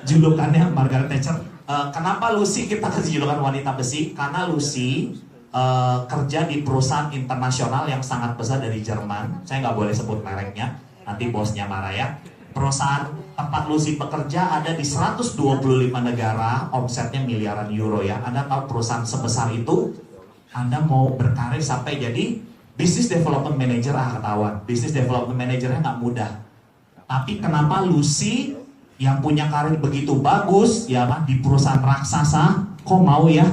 julukannya Margaret Thatcher. Kenapa Lucy kita kasih julukan wanita besi? Karena Lucy kerja di perusahaan internasional yang sangat besar dari Jerman. Saya nggak boleh sebut mereknya, nanti bosnya marah ya. Perusahaan tempat Lucy bekerja ada di 125 negara, omsetnya miliaran euro ya. Anda tahu perusahaan sebesar itu, Anda mau berkarir sampai jadi Business Development Manager, ketahuan. Business Development Managernya nggak mudah. Tapi kenapa Lucy yang punya karir begitu bagus ya di perusahaan raksasa kok mau ya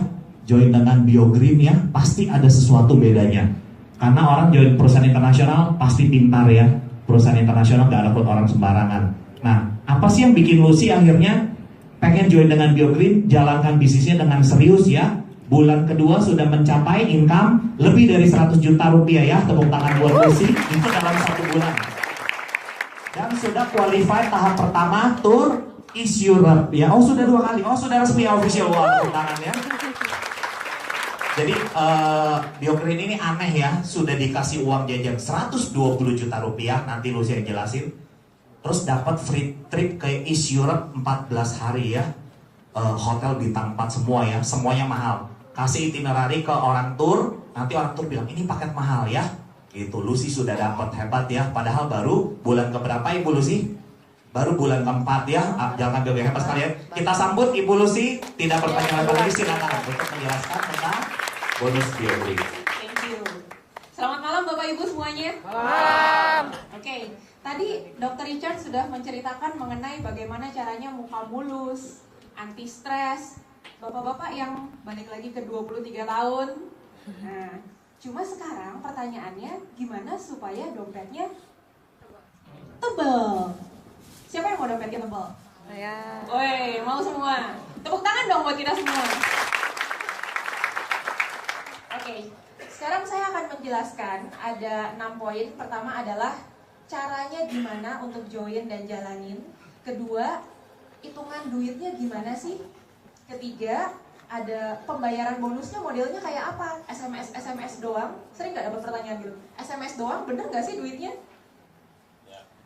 join dengan BioGreen ya? Pasti ada sesuatu bedanya. Karena orang join perusahaan internasional pasti pintar ya. Perusahaan internasional nggak dapat orang sembarangan. Nah, apa sih yang bikin Lucy akhirnya pengen join dengan BioGreen, jalankan bisnisnya dengan serius ya? Bulan kedua sudah mencapai income lebih dari 100 juta rupiah ya. Tepuk tangan buat Lucy. Itu dalam 1 bulan. Dan sudah qualified tahap pertama tour East Europe ya. Oh sudah 2 kali. Oh sudah resmi official. Wah, tepuk tangan ya. Jadi BioGreen ini aneh ya. Sudah dikasih uang jajan 120 juta rupiah. Nanti Lucy yang jelasin. Terus dapat free trip ke East Europe 14 hari ya. Hotel bintang 4 semua ya. Semuanya mahal. Kasih itinerary ke orang tour. Nanti orang tour bilang ini paket mahal ya. Itu Lucy sudah dapat, hebat ya. Padahal baru bulan keberapa Ibu Lucy? Baru bulan keempat ya. Jangan ambil hebat sekalian. Kita sambut Ibu Lucy. Tidak berpanjang lebar lagi, silakan untuk menjelaskan tentang bonus BioGreen. Thank you. Selamat malam Bapak Ibu semuanya. Malam. Oke, tadi Dr. Richard sudah menceritakan mengenai bagaimana caranya muka mulus, anti stres. Bapak-bapak yang balik lagi ke 23 tahun. Nah, cuma sekarang pertanyaannya gimana supaya dompetnya tebal? Siapa yang mau dompetnya tebal? Saya. Woi, mau semua. Tepuk tangan dong buat kita semua. Oke, sekarang saya akan menjelaskan ada 6 poin. Pertama adalah caranya gimana untuk join dan jalanin. Kedua, hitungan duitnya gimana sih? Ketiga, ada pembayaran bonusnya modelnya kayak apa? SMS doang? Sering nggak dapat pertanyaan gitu? SMS doang, bener nggak sih duitnya?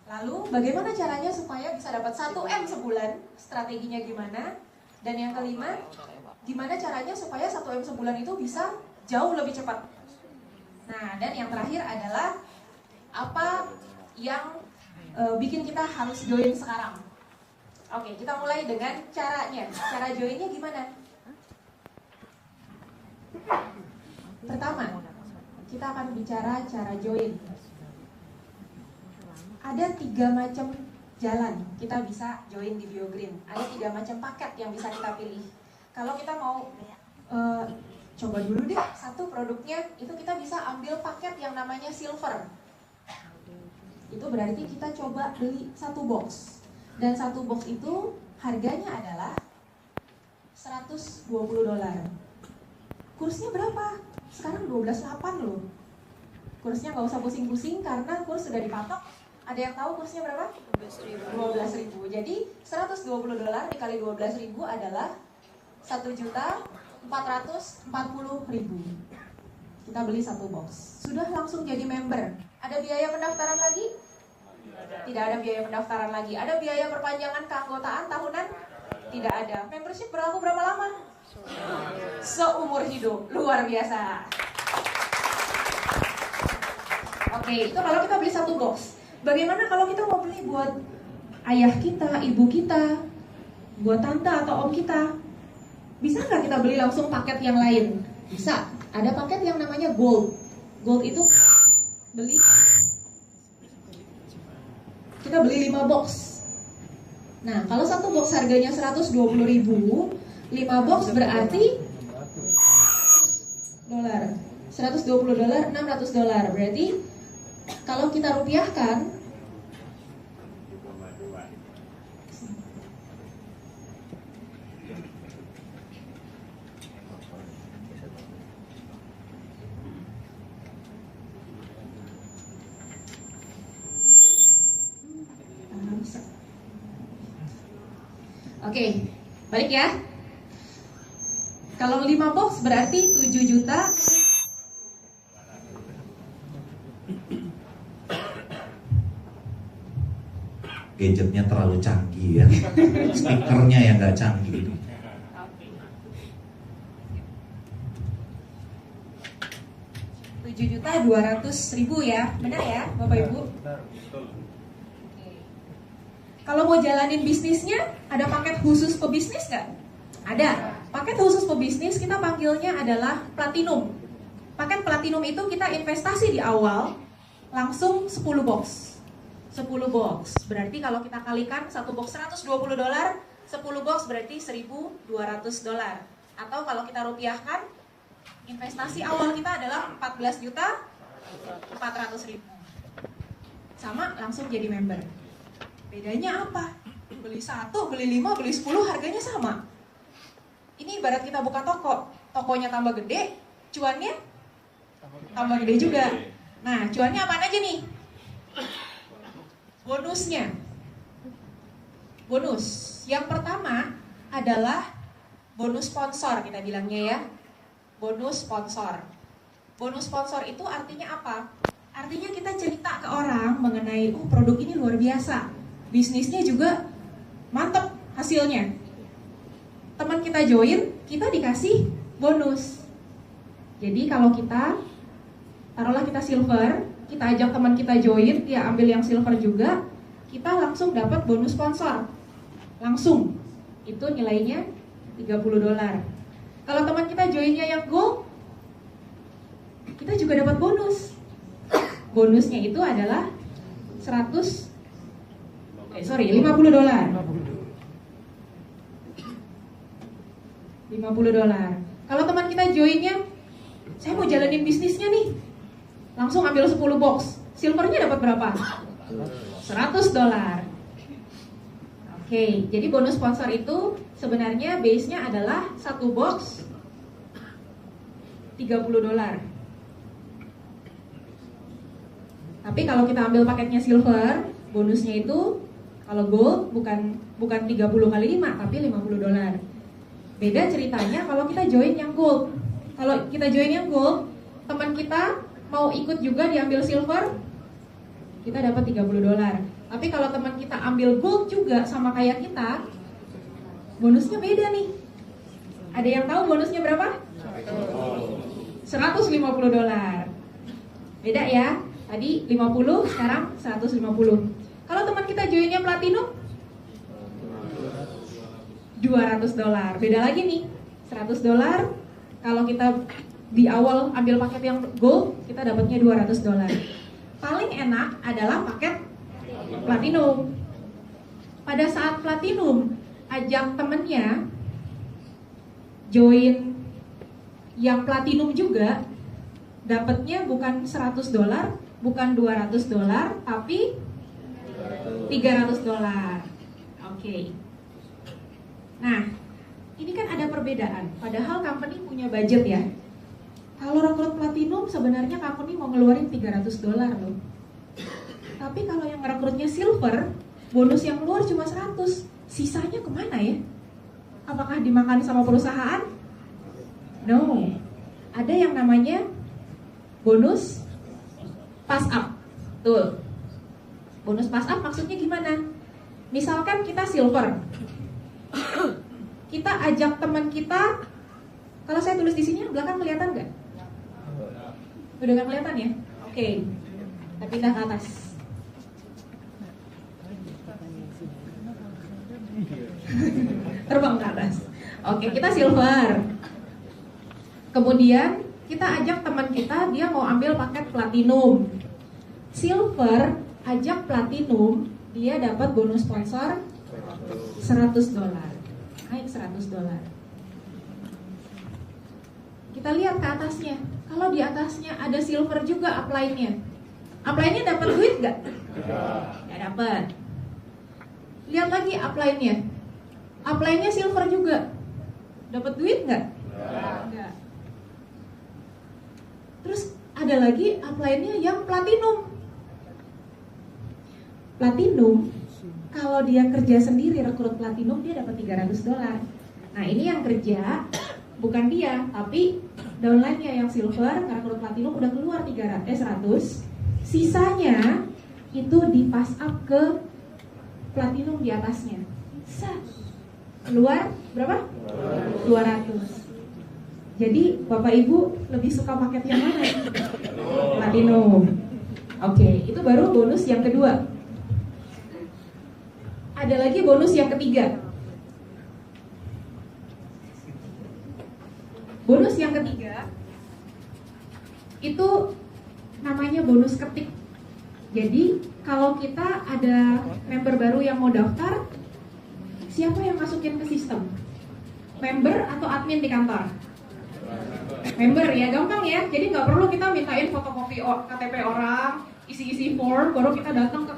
Lalu bagaimana caranya supaya bisa dapat 1M sebulan? Strateginya gimana? Dan yang kelima, gimana caranya supaya 1M sebulan itu bisa jauh lebih cepat? Nah, dan yang terakhir adalah apa yang bikin kita harus join sekarang? Oke, kita mulai dengan caranya. Cara joinnya gimana? Pertama, kita akan bicara cara join. Ada 3 macam jalan kita bisa join di BioGreen. Ada 3 macam paket yang bisa kita pilih. Kalau kita mau coba dulu deh satu produknya, itu kita bisa ambil paket yang namanya silver. Itu berarti kita coba beli 1 box. Dan 1 box itu harganya adalah $120. Kursnya berapa? Sekarang 12.8 loh. Kursnya nggak usah pusing-pusing karena kurs sudah dipatok. Ada yang tahu kursnya berapa? 12.000. Jadi $120 dikali 12.000 adalah 1.440.000. Kita beli 1 box. Sudah langsung jadi member. Ada biaya pendaftaran lagi? Tidak ada biaya pendaftaran lagi. Ada biaya perpanjangan keanggotaan tahunan? Tidak ada. Membership berlaku berapa lama? Seumur hidup. Luar biasa. Oke, itu kalau kita beli 1 box. Bagaimana kalau kita mau beli buat ayah kita, ibu kita, buat tante atau om kita? Bisa nggak kita beli langsung paket yang lain? Bisa. Ada paket yang namanya gold. Gold itu beli, kita beli 5 box. Nah, kalau 1 box harganya 120.000, 5 box berarti $120, $600. Berarti kalau kita rupiahkan, oke, balik ya. Kalau 5 box berarti 7 juta. gadgetnya terlalu canggih ya. Speakernya yang nggak canggih. Rp7.200.000 ya, benar ya Bapak Ibu? Oke. Kalau mau jalanin bisnisnya, ada paket khusus pebisnis nggak? Ada. Paket khusus pebisnis kita panggilnya adalah Platinum. Paket Platinum itu kita investasi di awal langsung 10 box. 10 box. Berarti kalau kita kalikan satu box $120, 10 box berarti $1.200. Atau kalau kita rupiahkan, investasi awal kita adalah 14.400.000. Sama langsung jadi member. Bedanya apa? Beli 1, beli 5, beli 10 harganya sama. Ini ibarat kita buka toko, tokonya tambah gede, cuannya tambah gede juga. Nah, cuannya apa aja nih? Bonusnya. Bonus. Yang pertama adalah bonus sponsor, kita bilangnya ya. Bonus sponsor. Bonus sponsor itu artinya apa? Artinya kita cerita ke orang mengenai, oh produk ini luar biasa, bisnisnya juga mantep hasilnya. Teman kita join, kita dikasih bonus. Jadi kalau kita, taruhlah kita silver, kita ajak teman kita join, dia ambil yang silver juga, kita langsung dapat bonus sponsor. Langsung. Itu nilainya $30. Kalau teman kita joinnya yang gold, kita juga dapat bonus. Bonusnya itu adalah $50. $50. Kalau teman kita joinnya, saya mau jalanin bisnisnya nih, langsung ambil 10 box. Silvernya dapat berapa? $100. Oke, jadi bonus sponsor itu sebenarnya base-nya adalah satu box $30. Tapi kalau kita ambil paketnya silver, bonusnya itu kalau gold bukan 30 kali 5 tapi $50. Beda ceritanya kalau kita join yang gold. Kalau kita join yang gold, teman kita mau ikut juga diambil silver, kita dapat $30. Tapi kalau teman kita ambil gold juga sama kayak kita, bonusnya beda nih. Ada yang tahu bonusnya berapa? $150. Beda ya. Tadi 50, sekarang 150. Kalau teman kita joinnya platinum, $200. Beda lagi nih. $100. Kalau kita di awal ambil paket yang gold, kita dapatnya $200. Paling enak adalah paket platinum. Pada saat platinum, ajak temennya join yang platinum juga, dapatnya bukan $100, bukan $200, tapi $300. Oke. Nah, ini kan ada perbedaan. Padahal company punya budget ya. Kalau rekrut platinum sebenarnya company mau ngeluarin $300 loh. Tapi kalau yang rekrutnya silver, bonus yang keluar cuma 100. Sisanya kemana ya? Apakah dimakan sama perusahaan? No. Ada yang namanya bonus pass up. Tuh. Bonus pass up maksudnya gimana? Misalkan kita silver. Kita ajak teman kita. Kalau saya tulis di sini belakang kelihatan nggak? Udah nggak kelihatan ya? Oke. Kita pindah ke atas. Terbang ke atas. Oke, kita silver. Kemudian kita ajak teman kita, dia mau ambil paket platinum. Silver ajak platinum, dia dapat bonus sponsor $100. Naik $100. Kita lihat ke atasnya. Kalau di atasnya ada silver juga upline-nya. Upline-nya dapat duit nggak? Nggak dapat. Lihat lagi upline-nya. Upline-nya silver juga. Dapat duit nggak? Nggak. Terus ada lagi upline-nya yang platinum. Platinum, kalau dia kerja sendiri rekrut platinum, dia dapat $300. Nah, ini yang kerja bukan dia, tapi downline-nya yang silver, rekrut platinum udah keluar 100. Sisanya itu di pass up ke platinum di atasnya. Set. Keluar berapa? 200. Jadi Bapak Ibu lebih suka paket yang mana? Platinum. Oke, itu baru bonus yang kedua. Ada lagi bonus yang ketiga. Bonus yang ketiga itu namanya bonus ketik. Jadi kalau kita ada member baru yang mau daftar, siapa yang masukin ke sistem? Member atau admin di kantor? Member ya, gampang ya. Jadi nggak perlu kita mintain fotokopi KTP orang, isi-isi form, baru kita datang ke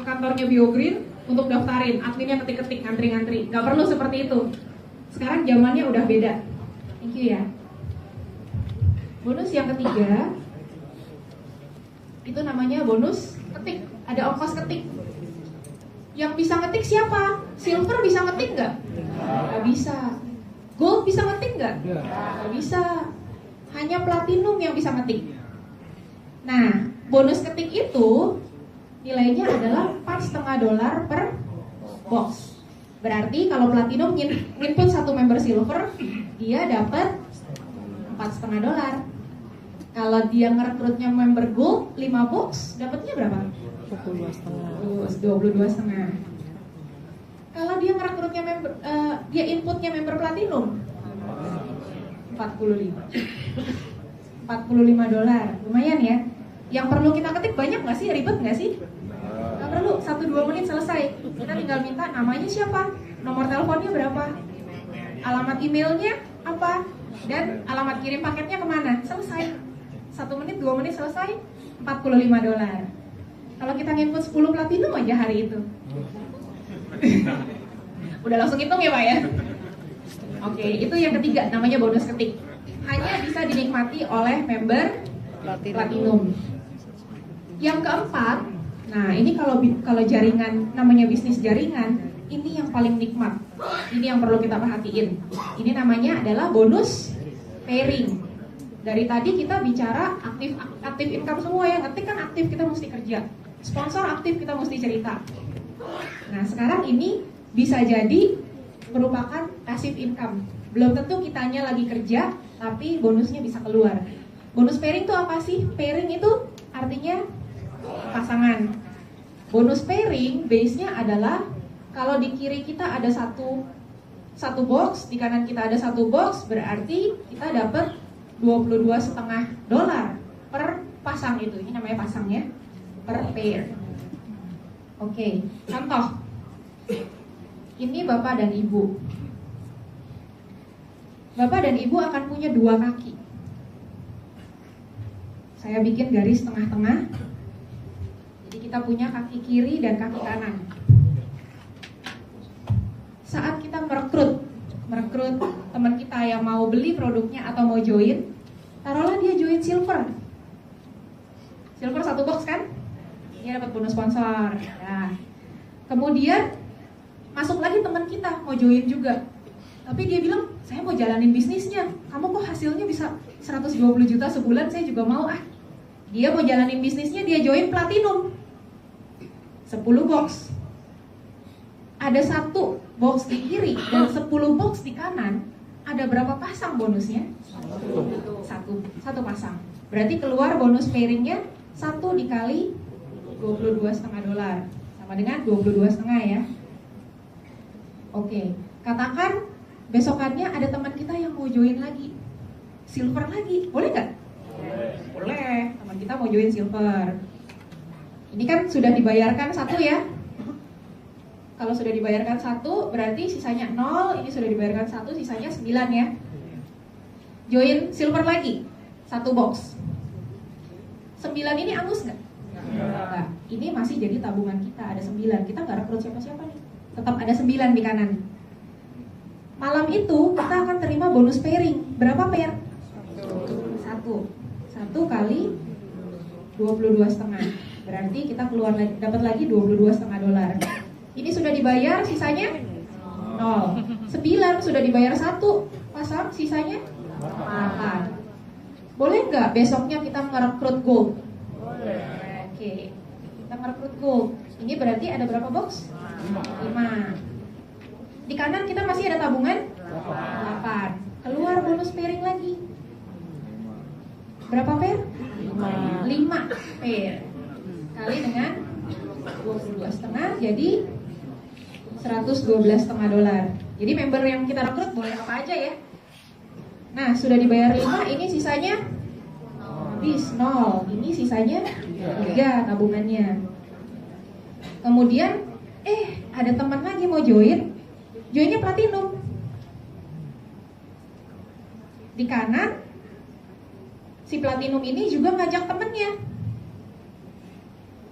kantornya BioGreen untuk daftarin. Adminnya ketik-ketik, ngantri-ngantri. Nggak perlu seperti itu. Sekarang zamannya udah beda. Thank you ya. Bonus yang ketiga itu namanya bonus ketik. Ada ongkos ketik. Yang bisa ngetik siapa? Silver bisa ngetik nggak? Nggak bisa. Gold bisa ngetik nggak? Nggak bisa. Hanya platinum yang bisa ngetik. Nah, bonus ketik itu nilainya adalah $4,5 per box. Berarti kalau platinum input satu member silver, dia dapat $4,5. Kalau dia ngerekrutnya member gold 5 box, dapatnya berapa? 22,5. Kalau dia ngerekrutnya member, dia inputnya member platinum 45 dolar, lumayan ya. Yang perlu kita ketik banyak nggak sih? Ribet nggak sih? Nggak perlu, 1-2 menit selesai. Kita tinggal minta namanya siapa, nomor teleponnya berapa, alamat emailnya apa, dan alamat kirim paketnya kemana. Selesai. 1 menit, 2 menit selesai, $45. Kalau kita nginput 10 platinum aja hari itu. Udah langsung hitung ya Pak ya? Oke, itu yang ketiga, namanya bonus ketik. Hanya bisa dinikmati oleh member platinum. Yang keempat, nah ini kalau jaringan, namanya bisnis jaringan, ini yang paling nikmat. Ini yang perlu kita perhatiin. Ini namanya adalah bonus pairing. Dari tadi kita bicara aktif income semua ya. Ngetik kan aktif, kita mesti kerja. Sponsor aktif, kita mesti cerita. Nah sekarang ini bisa jadi merupakan passive income. Belum tentu kitanya lagi kerja, tapi bonusnya bisa keluar. Bonus pairing itu apa sih? Pairing itu artinya pasangan. Bonus pairing base-nya adalah kalau di kiri kita ada satu box, di kanan kita ada satu box, berarti kita dapat $22,5 per pasang itu. Ini namanya pasangnya, per pair. Oke, contoh. Ini Bapak dan Ibu. Bapak dan Ibu akan punya 2 kaki. Saya bikin garis tengah-tengah. Jadi kita punya kaki kiri dan kaki kanan. Saat kita merekrut teman kita yang mau beli produknya atau mau join, taruhlah dia join silver 1 box kan, dia dapat bonus sponsor. Nah, kemudian masuk lagi teman kita mau join juga, tapi dia bilang saya mau jalanin bisnisnya, kamu kok hasilnya bisa 120 juta sebulan, saya juga mau ah. Dia mau jalanin bisnisnya, dia join platinum 10 box. Ada 1 box di kiri dan 10 box di kanan, ada berapa pasang bonusnya? Satu pasang. Berarti keluar bonus pairingnya 1 dikali $22,5 sama dengan 22,5 ya. Oke, katakan besokannya ada teman kita yang mau join lagi, silver lagi, boleh nggak? Boleh. Teman kita mau join silver. Ini kan sudah dibayarkan 1 ya. Kalau sudah dibayarkan 1, berarti sisanya 0. Ini sudah dibayarkan 1, sisanya 9 ya. Join silver lagi 1 box. 9 ini angus nggak? Nggak. Ini masih jadi tabungan kita, ada 9. Kita nggak rekrut siapa-siapa nih, tetap ada 9 di kanan. Malam itu kita akan terima bonus pairing. Berapa pair? 1 kali 22,5. Berarti kita keluar lagi, dapat lagi $22,5. Ini sudah dibayar, sisanya 0. 9 sudah dibayar 1 pasang, sisanya 8. Boleh nggak besoknya kita merekrut gold? Boleh. Oke, kita merekrut gold. Ini berarti ada berapa box? 5. Di kanan kita masih ada tabungan 8. Keluar bonus pairing lagi. Berapa pair? 5 pair. Kali dengan 22,5 jadi 112,5 dolar. Jadi member yang kita rekrut boleh apa aja ya. Nah, sudah dibayar 5, ini sisanya habis 0. Ini sisanya 3 tabungannya. Kemudian ada teman lagi mau join. Joinnya platinum. Di kanan si platinum ini juga ngajak temennya.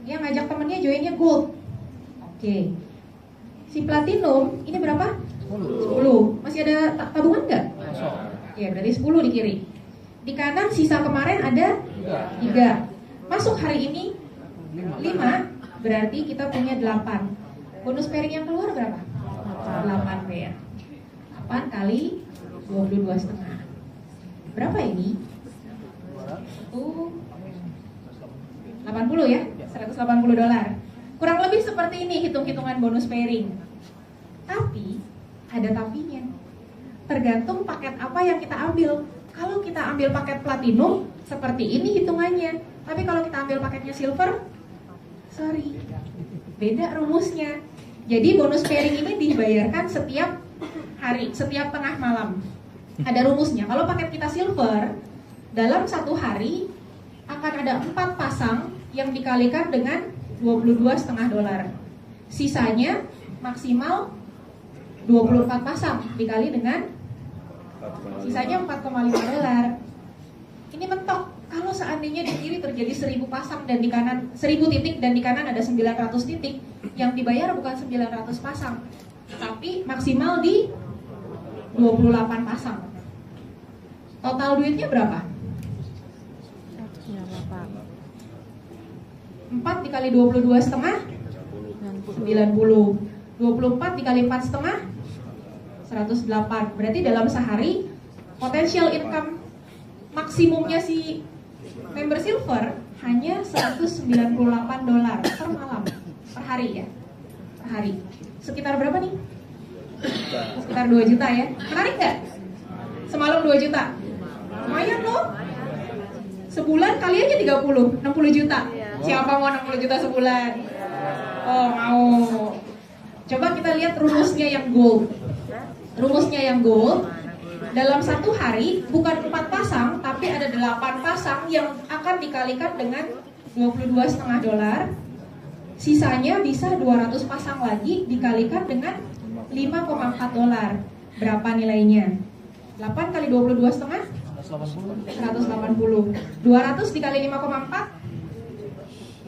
Dia ngajak temennya joinnya gold. Oke. Si platinum ini berapa? 10. Masih ada tabungan nggak? Ya, berarti 10 di kiri. Di kanan sisa kemarin ada 3. Masuk hari ini 5, berarti kita punya 8. Bonus pairing yang keluar berapa? 8 pair. 8 kali 22,5. Berapa ini? 80 ya? 180 dolar. Kurang lebih seperti ini hitung-hitungan bonus pairing. Tapi ada tapinya. Tergantung paket apa yang kita ambil. Kalau kita ambil paket platinum, seperti ini hitungannya. Tapi kalau kita ambil paketnya silver, sorry, beda rumusnya. Jadi bonus pairing ini dibayarkan setiap hari, setiap tengah malam. Ada rumusnya. Kalau paket kita silver, dalam 1 hari akan ada 4 pasang yang dikalikan dengan 22,5 dolar. Sisanya maksimal 24 pasang dikali dengan sisanya 4,5 dolar. Ini mentok. Kalau seandainya di kiri terjadi 1000 pasang dan di kanan 1000 titik dan di kanan ada 900 titik, yang dibayar bukan 900 pasang, tapi maksimal di 28 pasang. Total duitnya berapa? 4 dikali 22,5 90. 24 dikali 4,5 108. Berarti dalam sehari potential income maksimumnya si member silver hanya 198 dolar per malam, per hari ya. Per hari. Sekitar berapa nih? Sekitar 2 juta ya. Menarik nggak? Semalam 2 juta. Lumayan loh. Sebulan kali aja 30, 60 juta. Siapa mau 60 juta sebulan? Oh, mau. Coba kita lihat rumusnya yang gold. Rumusnya yang gold, dalam 1 hari bukan 4 pasang, tapi ada 8 pasang yang akan dikalikan dengan 22,5 dolar. Sisanya bisa 200 pasang lagi dikalikan dengan 5,4 dolar. Berapa nilainya? 8 kali 22,5 180. 200 dikali 5,4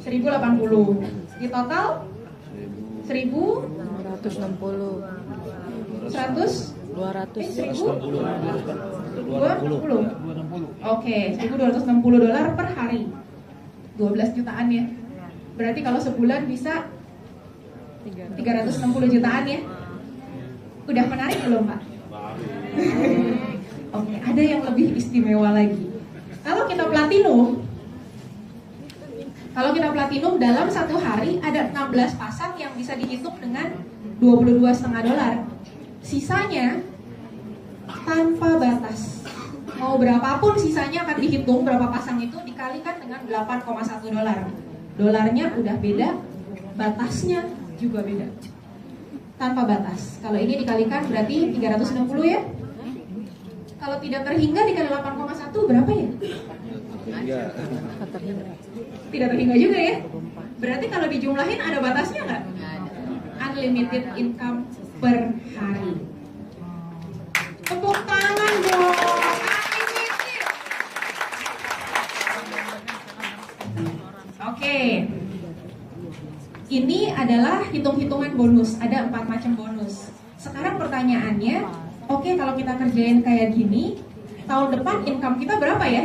1080. Di total 160 100 260. Oke, 1.260 dolar per hari. 12 jutaan ya. Berarti kalau sebulan bisa 360 jutaan ya. Udah menarik belum, Pak? Oke, ada yang lebih istimewa lagi. Kalau kita platinum dalam 1 hari ada 16 pasang yang bisa dihitung dengan 22,5 dolar. Sisanya tanpa batas. Mau berapapun sisanya akan dihitung berapa pasang itu dikalikan dengan 8,1 dolar. Dolarnya udah beda, batasnya juga beda. Tanpa batas. Kalau ini dikalikan berarti 360 ya. Kalau tidak terhingga dikali 8,1 berapa ya? Tidak terhingga juga ya. Berarti kalau dijumlahin ada batasnya nggak? Unlimited income per hari. Tepuk tangan dong. Oke. Ini adalah hitung-hitungan bonus. Ada 4 macam bonus. Sekarang pertanyaannya, oke, kalau kita kerjain kayak gini, tahun depan income kita berapa ya?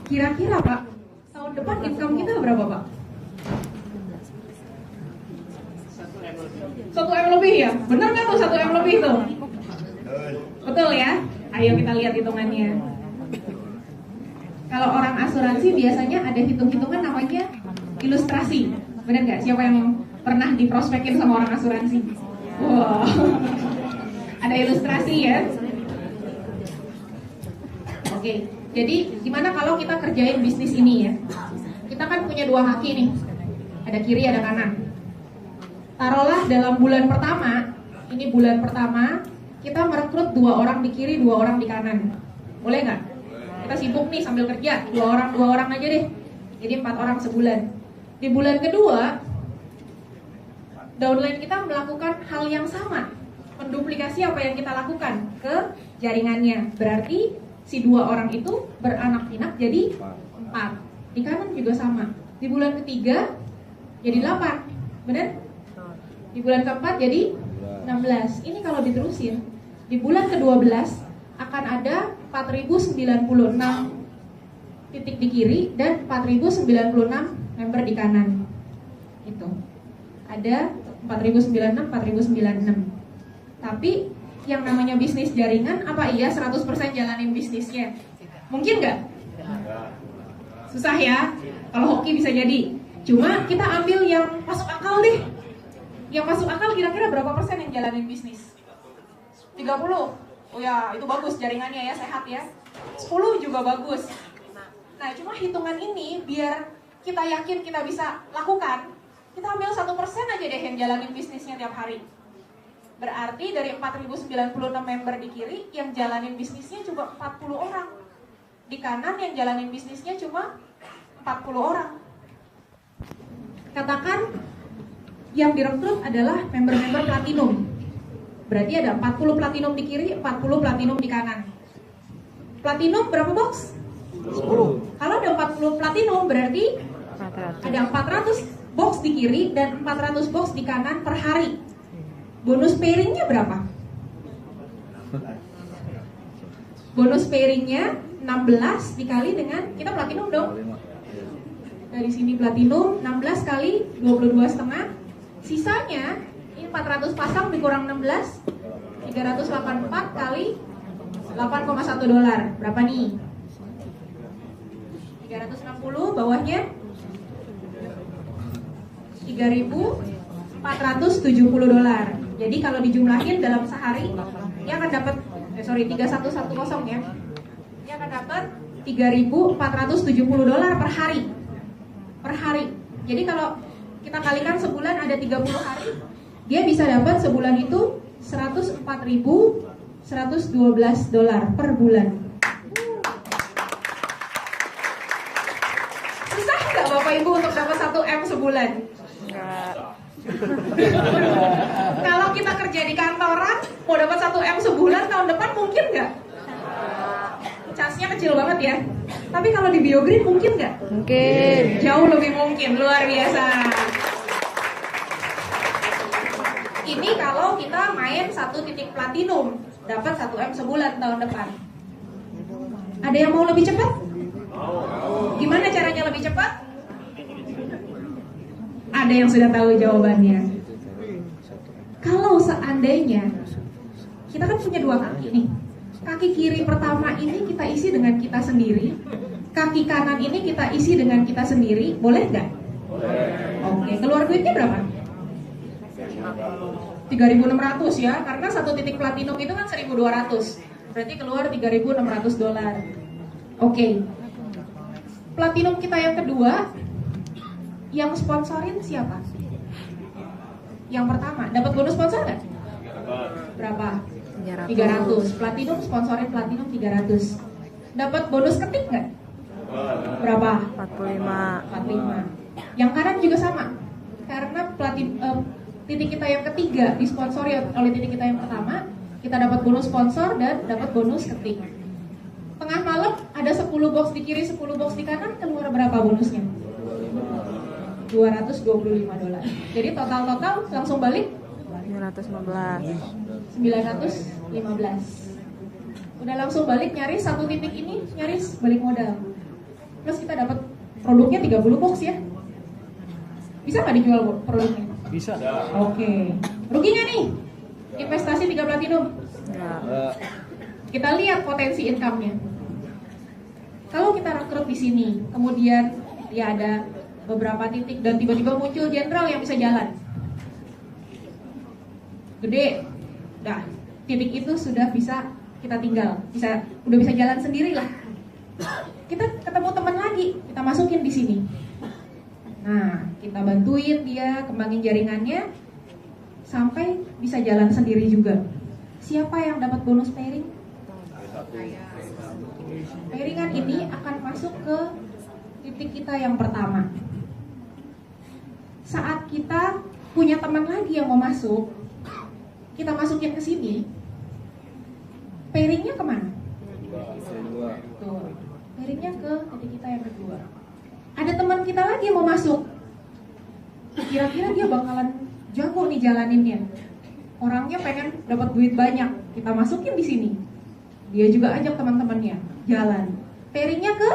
Kira-kira Pak, tahun depan income kita berapa Pak? 1M lebih ya? Bener nggak tuh 1M lebih tuh? Betul ya? Ayo kita lihat hitungannya. Kalau orang asuransi biasanya ada hitung-hitungan namanya ilustrasi. Benar nggak? Siapa yang pernah diprospekin sama orang asuransi? Wow. Ada ilustrasi ya. Oke, jadi gimana kalau kita kerjain bisnis ini ya? Kita kan punya dua kaki nih, ada kiri ada kanan. Taruhlah dalam bulan pertama, ini bulan pertama, kita merekrut 2 orang di kiri, 2 orang di kanan. Boleh nggak? Kita sibuk nih sambil kerja, 2 orang aja deh. Jadi 4 orang sebulan. Di bulan kedua, downline kita melakukan hal yang sama, menduplikasi apa yang kita lakukan ke jaringannya. Berarti si 2 orang itu beranak pinak jadi 4. Di kanan juga sama. Di bulan ketiga jadi 8, benar? Di bulan keempat jadi 16. Ini kalau diterusin, di bulan ke-12 akan ada 4096 titik di kiri dan 4096 member di kanan. Itu. Ada 4096, 4096. Tapi yang namanya bisnis jaringan, apa iya 100% jalanin bisnisnya? Mungkin nggak? Susah ya. Kalau hoki bisa jadi. Cuma kita ambil yang masuk akal deh. Yang masuk akal kira-kira berapa persen yang jalanin bisnis? 30. Oh ya, itu bagus jaringannya ya, sehat ya. 10 juga bagus. Nah, cuma hitungan ini biar kita yakin kita bisa lakukan, kita ambil 1% aja deh yang jalanin bisnisnya tiap hari. Berarti dari 4096 member di kiri, yang jalanin bisnisnya cuma 40 orang. Di kanan yang jalanin bisnisnya cuma 40 orang. Katakan yang direkrut adalah member-member platinum. Berarti ada 40 platinum di kiri, 40 platinum di kanan. Platinum berapa box? 10. Kalau ada 40 platinum berarti 400. ada 400 box di kiri dan 400 box di kanan per hari. Bonus pairingnya berapa? Bonus pairingnya 16 dikali dengan, kita platinum dong. Dari sini platinum 16 kali 22,5. Sisanya ini 400 pasang dikurang 16, 384 kali 8,1 dolar. Berapa nih? 360, bawahnya 3.470 dolar. Jadi kalau dijumlahin dalam sehari, dia akan dapat 3110 ya. Dia akan dapat 3.470 dolar per hari. Per hari. Jadi kalau kita kalikan sebulan ada 30 hari, dia bisa dapat sebulan itu 104.112 dolar per bulan. Susah nggak Bapak Ibu untuk dapat 1 M sebulan? Enggak. Kalau kita kerja di kantoran, mau dapat 1 M sebulan tahun depan mungkin nggak? Chance-nya kecil banget ya. Tapi kalau di BioGreen mungkin nggak? Mungkin. Jauh lebih mungkin, luar biasa. Ini kalau kita main 1 titik platinum, dapat 1 M sebulan tahun depan. Ada yang mau lebih cepat? Gimana caranya lebih cepat? Ada yang sudah tahu jawabannya. Kalau seandainya kita kan punya 2 kaki nih. Kaki kiri pertama ini kita isi dengan kita sendiri. Kaki kanan ini kita isi dengan kita sendiri. Boleh nggak? Oke, keluar duitnya berapa? 3.600 ya, karena 1 titik platinum itu kan 1.200. Berarti keluar 3.600 dolar. Oke. Platinum kita yang kedua, yang sponsorin siapa? Yang pertama, dapat bonus sponsor nggak? Berapa? 300. Platinum sponsorin platinum 300. Dapat bonus ketik nggak? Berapa? 45. 45. Yang kanan juga sama. Karena titik kita yang ketiga disponsori oleh titik kita yang pertama, kita dapat bonus sponsor dan dapat bonus ketik. Tengah malam ada 10 box di kiri, 10 box di kanan, keluar berapa bonusnya? 225 dolar. Jadi total langsung balik 915. 915. Udah langsung balik, nyaris 1 titik ini nyaris balik modal. Terus kita dapat produknya 30 box ya. Bisa nggak dijual produknya? Bisa. Oke. Ruginya nih investasi 3 platinum. Enggak. Kita lihat potensi income-nya. Kalau kita rekrut di sini, kemudian ya ada beberapa titik dan tiba-tiba muncul jenderal yang bisa jalan. Gede. Nah, titik itu sudah bisa kita tinggal, udah bisa jalan sendiri lah. Kita ketemu teman lagi, kita masukin di sini. Nah, kita bantuin dia kembangin jaringannya sampai bisa jalan sendiri juga. Siapa yang dapat bonus pairing? Pairingan ini akan masuk ke titik kita yang pertama. Saat kita punya teman lagi yang mau masuk, kita masukin ke sini. Pairingnya kemana? Tuh, pairingnya ke titik kita yang kedua. Ada teman kita lagi yang mau masuk. Kira-kira dia bakalan jago nih jalaninnya. Orangnya pengen dapat duit banyak. Kita masukin di sini. Dia juga ajak teman-temannya jalan. Pairingnya ke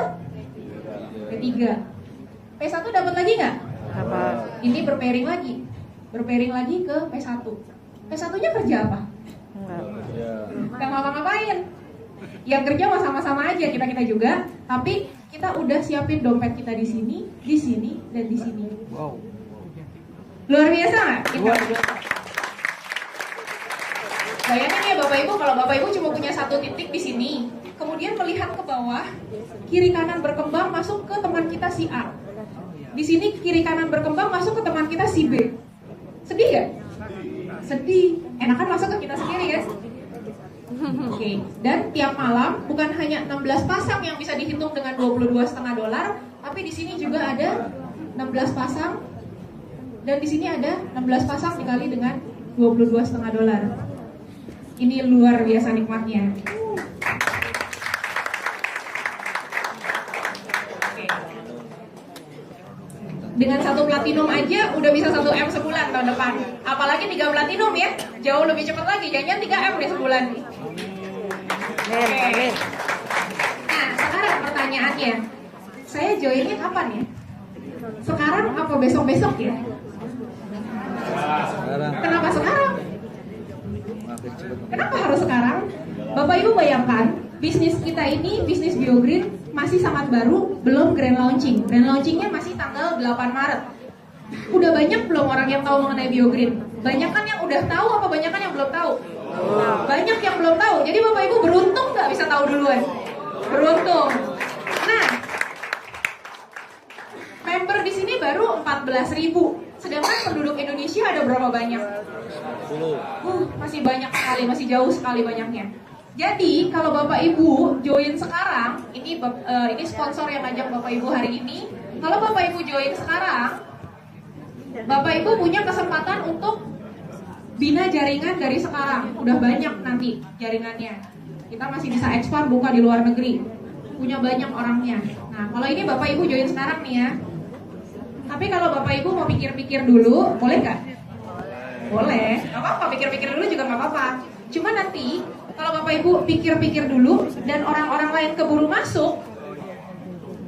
ketiga. P1 dapat lagi nggak? Dapat. Ini berpairing lagi. Berpairing lagi ke P1. P1-nya kerja apa? Enggak. Nggak ngapa-ngapain. Yang kerja mah sama-sama aja kita juga, tapi kita udah siapin dompet kita di sini, dan di sini. Wow. Luar biasa nggak? Bayangin ya Bapak Ibu, kalau Bapak Ibu cuma punya satu titik di sini, kemudian melihat ke bawah, kiri kanan berkembang masuk ke teman kita si A. Di sini kiri kanan berkembang masuk ke teman kita si B. Sedih gak? Sedih. Enakan masuk ke kita sendiri ya. Oke. Dan tiap malam bukan hanya 16 pasang yang bisa dihitung dengan $22,5, tapi di sini juga ada 16 pasang dan di sini ada 16 pasang dikali dengan $22,5. Ini luar biasa nikmatnya. Oke. Dengan 1 platinum aja udah bisa 1 M sebulan tahun depan. Apalagi 3 platinum ya, jauh lebih cepat lagi. Jangan 3 M deh sebulan. Oke. Nah, sekarang pertanyaannya, saya joinnya kapan ya? Sekarang apa besok-besok ya? Kenapa sekarang? Kenapa harus sekarang? Bapak Ibu bayangkan, bisnis kita ini, bisnis BioGreen masih sangat baru, belum grand launching. Grand launchingnya masih tanggal 8 Maret. Udah banyak belum orang yang tahu mengenai BioGreen? Banyak kan yang udah tahu, apa banyak kan yang belum tahu? Banyak yang belum tahu. Jadi Bapak Ibu beruntung nggak bisa tahu duluan? Beruntung. Nah, member di sini baru 14.000. Sedangkan penduduk Indonesia ada berapa banyak? Masih banyak sekali, masih jauh sekali banyaknya. Jadi kalau Bapak Ibu join sekarang, ini sponsor yang ngajak Bapak Ibu hari ini. Kalau Bapak Ibu join sekarang, Bapak Ibu punya kesempatan untuk bina jaringan dari sekarang. Udah banyak nanti jaringannya. Kita masih bisa ekspor buka di luar negeri. Punya banyak orangnya. Nah, kalau ini Bapak Ibu join sekarang nih ya. Tapi kalau Bapak Ibu mau pikir-pikir dulu, boleh nggak? Boleh. Nggak apa-apa, pikir-pikir dulu juga nggak apa-apa. Cuma nanti kalau Bapak Ibu pikir-pikir dulu dan orang-orang lain keburu masuk,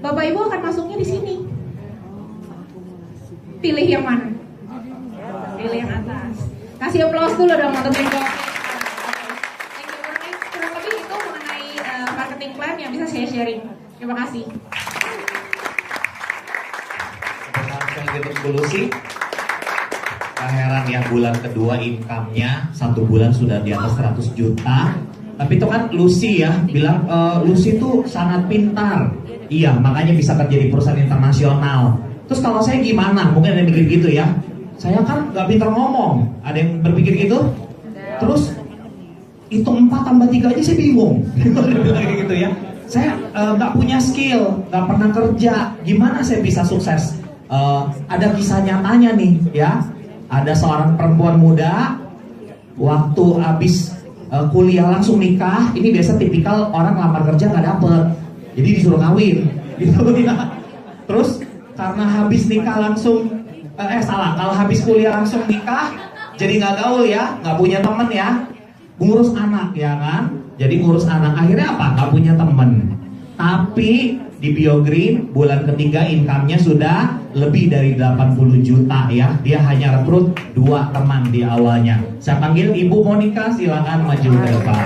Bapak Ibu akan masuknya di sini. Pilih yang mana? Pilih yang atas. Kasih aplaus dulu dong untuk tim Bapak. Kurang lebih itu mengenai marketing plan yang bisa saya sharing. Terima kasih. Gitu dulu sih. Gak heran ya, bulan kedua income-nya 1 bulan sudah di atas 100 juta. Tapi itu kan Lucy ya bilang Lucy itu sangat pintar. Iya, makanya bisa kerja di perusahaan internasional. Terus kalau saya gimana? Mungkin ada yang mikir gitu ya. Saya kan gak pintar ngomong. Ada yang berpikir gitu? Terus itu 4 tambah 3 aja saya bingung. Gitu ya. Saya gak punya skill, gak pernah kerja. Gimana saya bisa sukses? Ada kisah nyatanya nih ya. Ada seorang perempuan muda waktu habis kuliah langsung nikah. Ini biasa tipikal orang lamar kerja nggak dapet, jadi disuruh kawin gitu ya. Terus karena habis nikah langsung kalau habis kuliah langsung nikah jadi nggak gaul ya, nggak punya temen ya, ngurus anak ya kan. Jadi ngurus anak, akhirnya apa? Nggak punya temen. Tapi di BioGreen bulan ketiga income-nya sudah lebih dari 80 juta ya. Dia hanya rekrut 2 teman di awalnya. Saya panggil Ibu Monica, silakan maju ke depan.